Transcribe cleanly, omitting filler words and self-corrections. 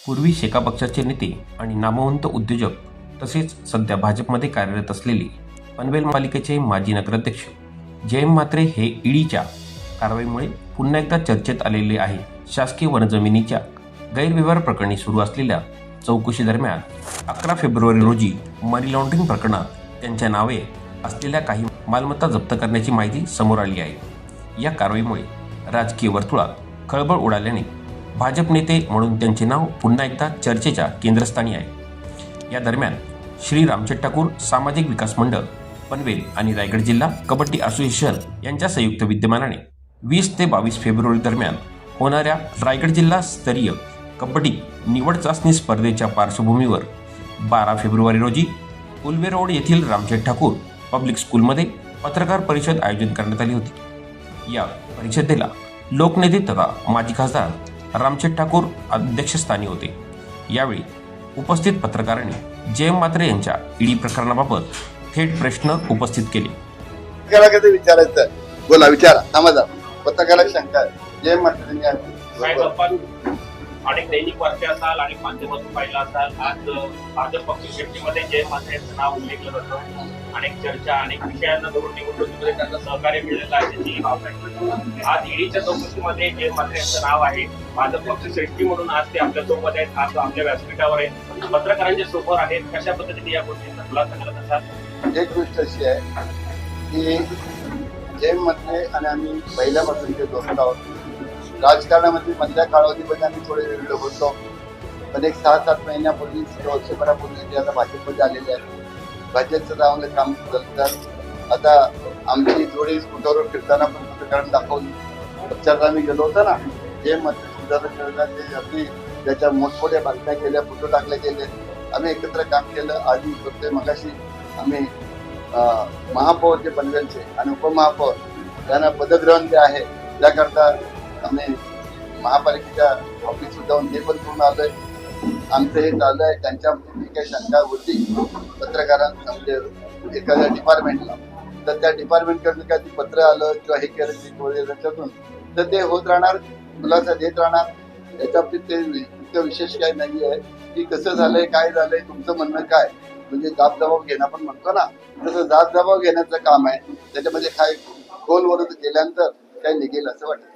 पूर्वी शेका पक्षाचे नेते आणि नामवंत उद्योजक तसेच सध्या भाजपमध्ये कार्यरत असलेले पनवेल महापालिकेचे माजी नगराध्यक्ष जयंत म्हात्रे हे ईडीच्या कारवाईमुळे पुन्हा एकदा चर्चेत आलेले आहे. शासकीय वनजमिनीच्या गैरव्यवहार प्रकरणी सुरू असलेल्या चौकशी दरम्यान 11 फेब्रुवारी रोजी मनी लॉन्ड्रिंग प्रकरणात त्यांच्या नावे असलेल्या काही मालमत्ता जप्त करण्याची माहिती समोर आली आहे. या कारवाईमुळे राजकीय वर्तुळात खळबळ उडाल्याने भाजप नेते म्हणून त्यांचे नाव पुन्हा एकदा चर्चेच्या केंद्रस्थानी आहे. या दरम्यान श्री रामचेट ठाकूर सामाजिक विकास मंडळ पनवेल आणि रायगड जिल्हा कबड्डी असोसिएशन यांच्या संयुक्त विद्यमानाने 20 ते 22 फेब्रुवारी दरम्यान होणाऱ्या रायगड जिल्हा स्तरीय कबड्डी निवड चाचणी स्पर्धेच्या पार्श्वभूमीवर 12 फेब्रुवारी रोजी उल्वे रोड येथील रामचेट ठाकूर पब्लिक स्कूलमध्ये पत्रकार परिषद आयोजित करण्यात आली होती. या परिषदेला लोकनेते तथा माजी खासदार रामचेट ठाकूर अध्यक्षस्थानी होते. यावेळी उपस्थित पत्रकारांनी जयंत म्हात्रे यांच्या ईडी प्रकरणाबाबत थेट प्रश्न उपस्थित केले. पत्रकाराला विचारायचं, बोला विचारा, थांबा. पत्रकाराला शंका आहे. जयंत म्हात्रे अनेक दैनिक वार्ते असाल आणि माध्यमातून पाहिलं असाल, आज भाजप पक्ष शेट्टीमध्ये जयंत म्हात्रे यांचं नाव उल्लेखलं जातं. अनेक चर्चा, अनेक विषयांना धरून निवडणुकीमध्ये त्यांचं सहकार्य मिळालेलं आहे त्याची भावना आहे. आज ईडीच्या चौकशीमध्ये जयंत म्हात्रे यांचं नाव आहे. भाजप पक्ष श्रेष्ठी म्हणून आज ते आपल्या सोबत आहेत, आज आपल्या व्यासपीठावर आहेत, पत्रकारांच्या सोबत आहेत. कशा पद्धतीने या गोष्टींचा खुलासा करत असाल? एक गोष्ट अशी आहे की जयंत म्हात्रे आणि आम्ही पहिल्यापासूनचे दोस्त आहोत. राजकारणामध्ये मधल्या कालावधीमध्ये आम्ही थोडे वेगळे होतो, पण एक 6-7 महिन्यापूर्वी, वर्षभरापूर्वी ते आता भाजपमध्ये आलेले आहेत. भाजपचं चांगलं काम चालतात. आता आमची जोडी स्कूटरवर फिरताना पण पत्रकारांनी दाखवली. प्रचारात आम्ही गेलो होतो ना, जयंत म्हात्रे सुधारण करतात ते अगदी त्याच्या मोठमोठ्या बातम्या केल्या, फोटो टाकले गेले. आम्ही एकत्र काम केलं. आधी करतोय. मगाशी आम्ही महापौर जे पनवेलचे आणि उपमहापौर त्यांना पदग्रहण जे आहे त्याकरता आम्ही महापालिकेच्या ऑफिसवर जाऊन हे पण पूर्ण आलोय. आमचं हे चालू आहे. त्यांच्या काही शंका होती पत्रकारांना, म्हणजे एखाद्या डिपार्टमेंटला, तर त्या डिपार्टमेंटकडनं काय पत्र आलं किंवा हे केलं त्याच्यातून तर ते होत राहणार, खुलासा देत राहणार. याच्या बाबतीत ते इतकं विशेष काही नाही आहे की कसं झालंय, काय झालंय, तुमचं म्हणणं काय, म्हणजे दाब दबाव घेणं आपण म्हणतो ना, तसं दाब दबाव घेण्याचं काम आहे. त्याच्यामध्ये काय खोलवर गेल्यानंतर काय निघेल असं वाटतं.